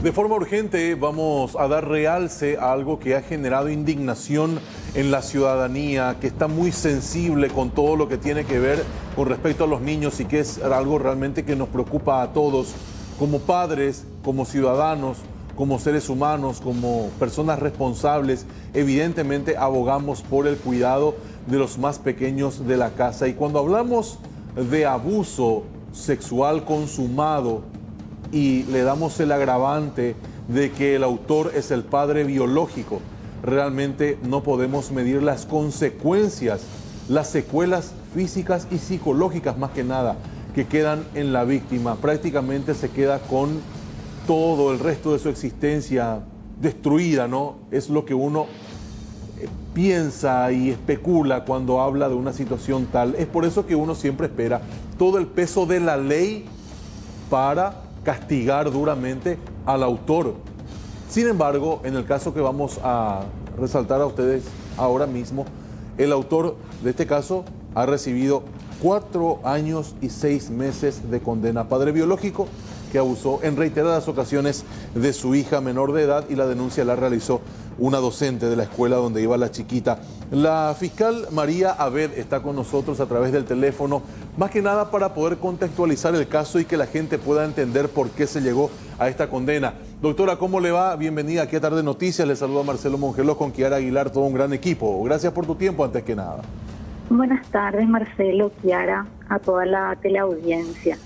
De forma urgente vamos a dar realce a algo que ha generado indignación en la ciudadanía, que está muy sensible con todo lo que tiene que ver con respecto a los niños y que es algo realmente que nos preocupa a todos, como padres, como ciudadanos, como seres humanos, como personas responsables. Evidentemente abogamos por el cuidado de los más pequeños de la casa. Y cuando hablamos de abuso sexual consumado, y le damos el agravante de que el autor es el padre biológico, realmente no podemos medir las consecuencias, las secuelas físicas y psicológicas más que nada que quedan en la víctima. Prácticamente se queda con todo el resto de su existencia destruida, ¿no? Es lo que uno piensa y especula cuando habla de una situación tal. Es por eso que uno siempre espera todo el peso de la ley para castigar duramente al autor. Sin embargo, en el caso que vamos a resaltar a ustedes ahora mismo, el autor de este caso ha recibido 4 años y 6 meses de condena. Padre biológico que abusó en reiteradas ocasiones de su hija menor de edad, y la denuncia la realizó una docente de la escuela donde iba la chiquita. La fiscal María Abed está con nosotros a través del teléfono, más que nada para poder contextualizar el caso y que la gente pueda entender por qué se llegó a esta condena. Doctora, ¿cómo le va? Bienvenida aquí a Tarde Noticias. Le saluda Marcelo Mongelos con Kiara Aguilar, todo un gran equipo. Gracias por tu tiempo antes que nada. Buenas tardes, Marcelo, Kiara, a toda la teleaudiencia.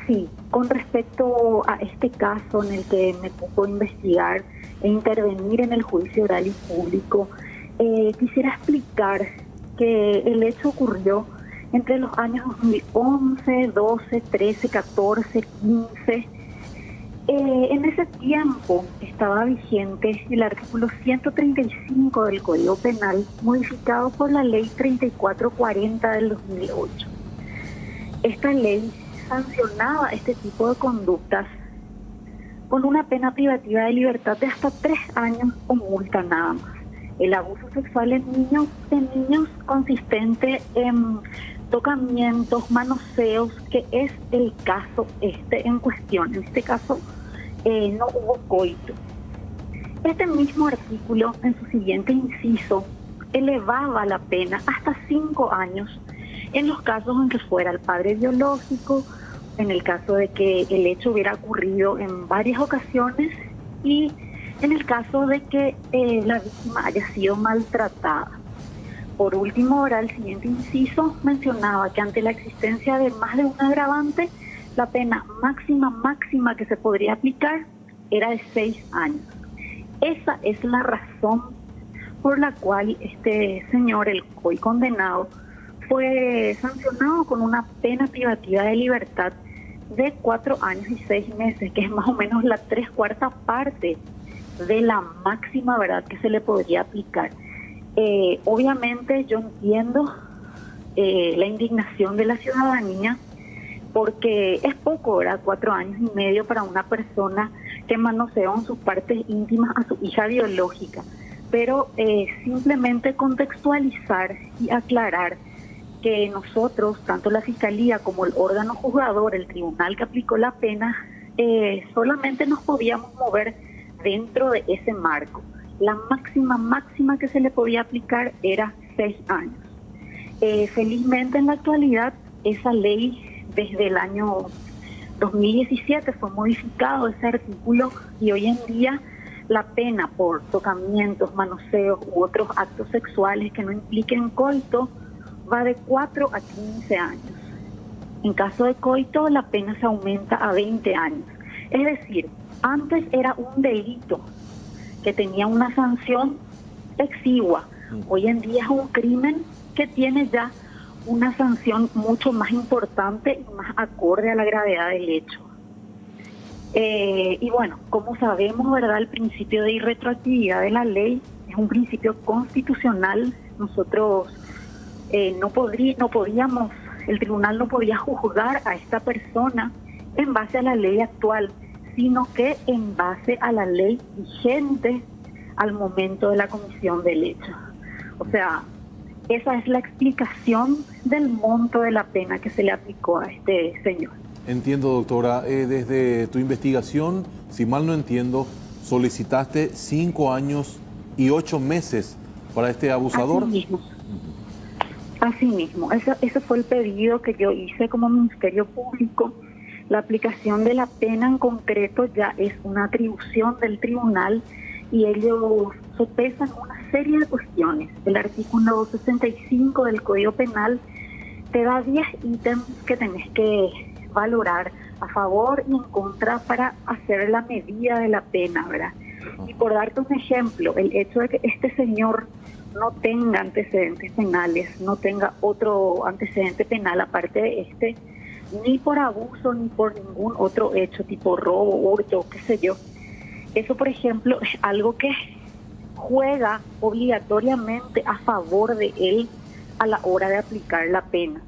Sí, con respecto a este caso en el que me tocó investigar e intervenir en el juicio oral y público, quisiera explicar que el hecho ocurrió entre los años 2011, 12, 13, 14, 15. En ese tiempo estaba vigente el artículo 135 del Código Penal, modificado por la Ley 3440 del 2008. Esta ley sancionaba este tipo de conductas con una pena privativa de libertad de hasta 3 años o multa nada más. El abuso sexual en niños consistente en tocamientos, manoseos, que es el caso en cuestión. En este caso no hubo coito. Este mismo artículo, en su siguiente inciso, elevaba la pena hasta 5 años en los casos en que fuera el padre biológico, en el caso de que el hecho hubiera ocurrido en varias ocasiones y en el caso de que la víctima haya sido maltratada. Por último, ahora el siguiente inciso mencionaba que ante la existencia de más de un agravante, la pena máxima que se podría aplicar era de 6 años. Esa es la razón por la cual este señor, el hoy condenado, fue sancionado con una pena privativa de libertad de 4 años y 6 meses, que es más o menos la 3/4 parte de la máxima, ¿verdad?, que se le podría aplicar. Obviamente yo entiendo la indignación de la ciudadanía, porque es poco, ¿verdad?, 4 años y medio para una persona que manoseó en sus partes íntimas a su hija biológica. Pero simplemente contextualizar y aclarar que nosotros, tanto la Fiscalía como el órgano juzgador, el tribunal que aplicó la pena, solamente nos podíamos mover dentro de ese marco. La máxima que se le podía aplicar era 6 años. Felizmente en la actualidad esa ley desde el año 2017 fue modificado ese artículo y hoy en día la pena por tocamientos, manoseos u otros actos sexuales que no impliquen coito va de 4 a 15 años. En caso de coito, la pena se aumenta a 20 años. Es decir, antes era un delito que tenía una sanción exigua. Hoy en día es un crimen que tiene ya una sanción mucho más importante y más acorde a la gravedad del hecho. Y bueno, como sabemos, ¿verdad?, el principio de irretroactividad de la ley es un principio constitucional. Nosotros no podíamos, el tribunal no podía juzgar a esta persona en base a la ley actual, sino que en base a la ley vigente al momento de la comisión del hecho. O sea, esa es la explicación del monto de la pena que se le aplicó a este señor. Entiendo, doctora. Desde tu investigación, si mal no entiendo, solicitaste 5 años y 8 meses para este abusador. Así mismo. Así mismo. Ese fue el pedido que yo hice como Ministerio Público. La aplicación de la pena en concreto ya es una atribución del tribunal y ellos sopesan una serie de cuestiones. El artículo 65 del Código Penal te da 10 ítems que tenés que valorar a favor y en contra para hacer la medida de la pena, ¿verdad? Y por darte un ejemplo, el hecho de que este señor no tenga antecedentes penales, no tenga otro antecedente penal aparte de este, ni por abuso ni por ningún otro hecho tipo robo, hurto, qué sé yo. Eso, por ejemplo, es algo que juega obligatoriamente a favor de él a la hora de aplicar la pena.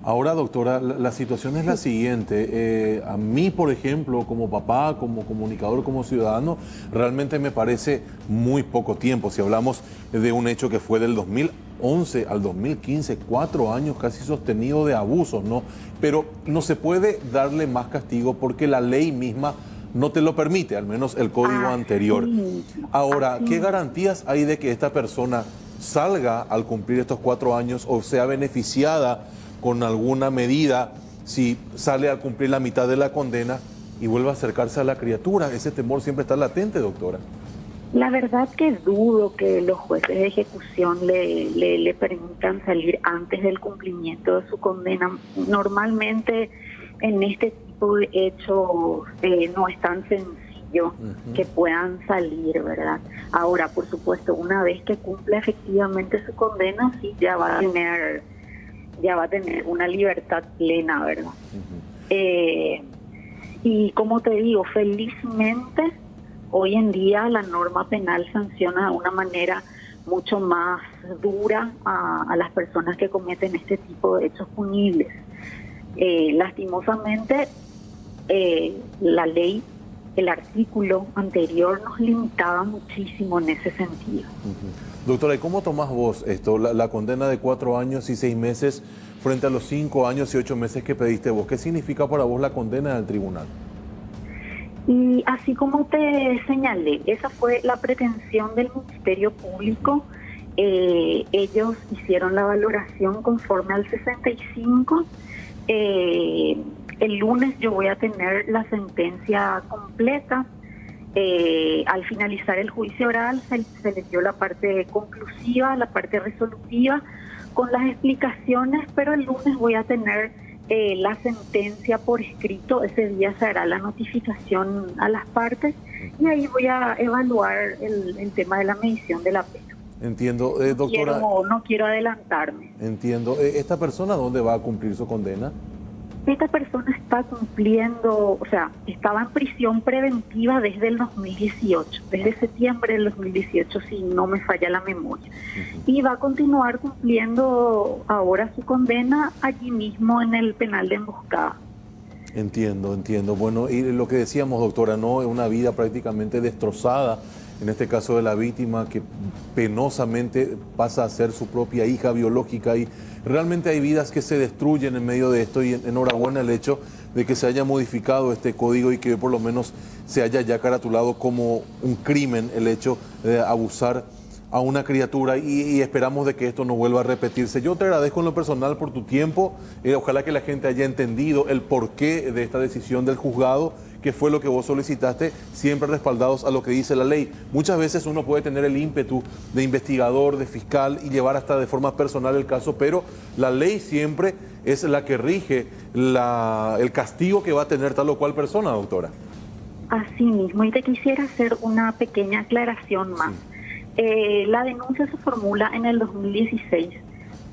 Ahora, doctora, la situación es la siguiente. A mí, por ejemplo, como papá, como comunicador, como ciudadano, realmente me parece muy poco tiempo. Si hablamos de un hecho que fue del 2011 al 2015, 4 años casi sostenido de abusos, ¿no? Pero no se puede darle más castigo porque la ley misma no te lo permite, al menos el código anterior. Ahora, ¿qué garantías hay de que esta persona salga al cumplir estos 4 años o sea beneficiada con alguna medida si sale a cumplir la mitad de la condena y vuelve a acercarse a la criatura? Ese temor siempre está latente, doctora. La verdad que dudo que los jueces de ejecución le permitan salir antes del cumplimiento de su condena. Normalmente en este tipo de hechos no es tan sencillo que puedan salir, ¿verdad? Ahora, por supuesto, una vez que cumpla efectivamente su condena, sí ya va a tener una libertad plena, ¿verdad? Y como te digo, felizmente hoy en día la norma penal sanciona de una manera mucho más dura a las personas que cometen este tipo de hechos punibles. Lastimosamente, la ley, el artículo anterior nos limitaba muchísimo en ese sentido. Doctora, ¿y cómo tomás vos esto, la condena de 4 años y 6 meses frente a los 5 años y 8 meses que pediste vos? ¿Qué significa para vos la condena del tribunal? Y así como te señalé, esa fue la pretensión del Ministerio Público. Ellos hicieron la valoración conforme al 65. El lunes yo voy a tener la sentencia completa. Al finalizar el juicio oral se les dio la parte conclusiva, la parte resolutiva con las explicaciones, pero el lunes voy a tener la sentencia por escrito. Ese día se hará la notificación a las partes y ahí voy a evaluar el tema de la medición de la pena. Entiendo, doctora. No quiero adelantarme. Entiendo. ¿Esta persona dónde va a cumplir su condena? Esta persona está cumpliendo, o sea, estaba en prisión preventiva desde el 2018, desde septiembre del 2018, si no me falla la memoria. Y va a continuar cumpliendo ahora su condena allí mismo en el penal de Emboscada. Entiendo. Bueno, y lo que decíamos, doctora, ¿no? Es una vida prácticamente destrozada, en este caso de la víctima, que penosamente pasa a ser su propia hija biológica, y realmente hay vidas que se destruyen en medio de esto, y enhorabuena el hecho de que se haya modificado este código y que por lo menos se haya ya caratulado como un crimen el hecho de abusar a una criatura, y esperamos de que esto no vuelva a repetirse. Yo te agradezco en lo personal por tu tiempo, ojalá que la gente haya entendido el porqué de esta decisión del juzgado, que fue lo que vos solicitaste, siempre respaldados a lo que dice la ley. Muchas veces uno puede tener el ímpetu de investigador, de fiscal y llevar hasta de forma personal el caso, pero la ley siempre es la que rige el castigo que va a tener tal o cual persona, doctora. Así mismo, y te quisiera hacer una pequeña aclaración más. Sí. La denuncia se formula en el 2016,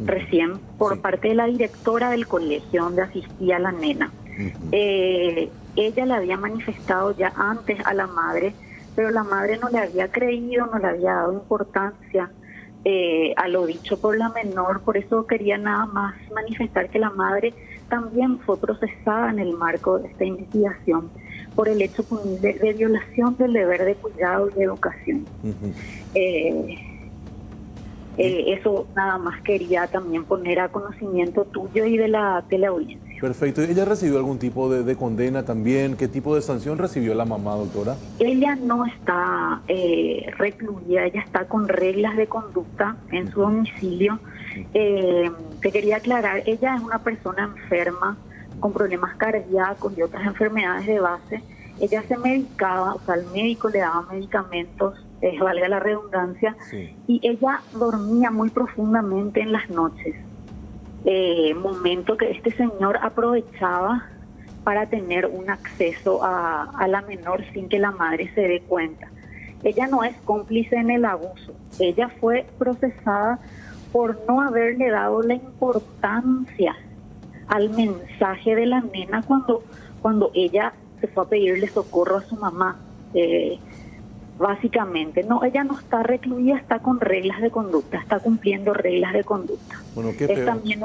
recién, por parte de la directora del colegio donde asistía la nena. Ella le había manifestado ya antes a la madre, pero la madre no le había creído, no le había dado importancia a lo dicho por la menor. Por eso quería nada más manifestar que la madre también fue procesada en el marco de esta investigación por el hecho de violación del deber de cuidado y de educación. Eso nada más quería también poner a conocimiento tuyo y de la teleaudiencia. Perfecto. ¿Ella recibió algún tipo de condena también? ¿Qué tipo de sanción recibió la mamá, doctora? Ella no está recluida, ella está con reglas de conducta en su domicilio. Te quería aclarar, ella es una persona enferma con problemas cardíacos y otras enfermedades de base. Ella se medicaba, o sea, el médico le daba medicamentos, valga la redundancia, sí. Y ella dormía muy profundamente en las noches. Momento que este señor aprovechaba para tener un acceso a la menor sin que la madre se dé cuenta. Ella no es cómplice en el abuso. Ella fue procesada por no haberle dado la importancia al mensaje de la nena cuando ella se fue a pedirle socorro a su mamá. Básicamente, no, ella no está recluida, está con reglas de conducta, está cumpliendo reglas de conducta. Bueno, qué es peor. También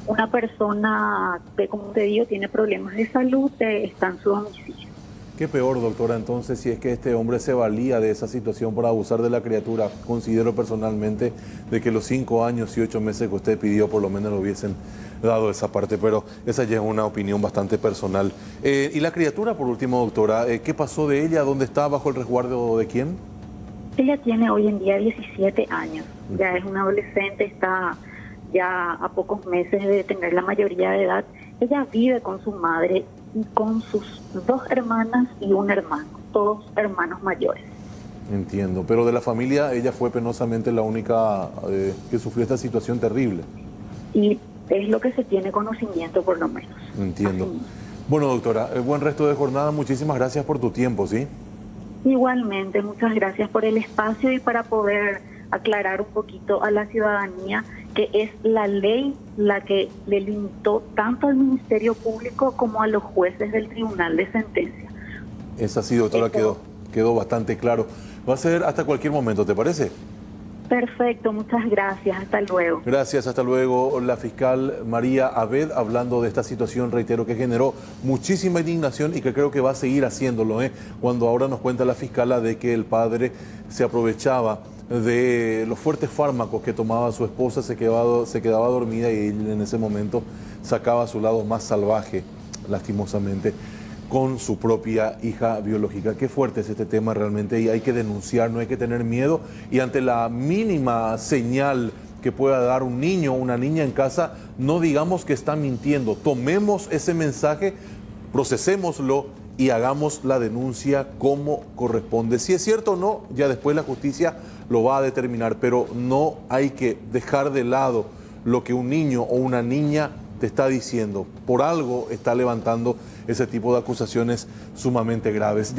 una persona que, como te digo, tiene problemas de salud, está en su domicilio. Qué peor, doctora, entonces, si es que este hombre se valía de esa situación para abusar de la criatura. Considero personalmente de que los 5 años y 8 meses que usted pidió por lo menos lo hubiesen dado esa parte, pero esa ya es una opinión bastante personal. Y la criatura, por último, doctora, ¿qué pasó de ella? ¿Dónde está? ¿Bajo el resguardo de quién? Ella tiene hoy en día 17 años, ya es una adolescente, está ya a pocos meses de tener la mayoría de edad. Ella vive con su madre y con sus 2 hermanas y un hermano, todos hermanos mayores. Entiendo, pero de la familia ella fue penosamente la única que sufrió esta situación terrible. Y es lo que se tiene conocimiento, por lo menos. Entiendo. Así. Bueno, doctora, buen resto de jornada, muchísimas gracias por tu tiempo, ¿sí? Igualmente, muchas gracias por el espacio y para poder aclarar un poquito a la ciudadanía que es la ley la que le limitó tanto al Ministerio Público como a los jueces del Tribunal de Sentencia. Es así, doctora, quedó bastante claro. Va a ser hasta cualquier momento, ¿te parece? Perfecto, muchas gracias, hasta luego. Gracias, hasta luego. La fiscal María Abed hablando de esta situación, reitero, que generó muchísima indignación y que creo que va a seguir haciéndolo, cuando ahora nos cuenta la fiscala de que el padre se aprovechaba de los fuertes fármacos que tomaba su esposa, se quedaba dormida y él en ese momento sacaba su lado más salvaje, lastimosamente, con su propia hija biológica. Qué fuerte es este tema realmente y hay que denunciar, no hay que tener miedo, y ante la mínima señal que pueda dar un niño o una niña en casa, no digamos que está mintiendo, tomemos ese mensaje, procesémoslo y hagamos la denuncia como corresponde. Si es cierto o no, ya después la justicia lo va a determinar, pero no hay que dejar de lado lo que un niño o una niña te está diciendo. Por algo está levantando ese tipo de acusaciones sumamente graves.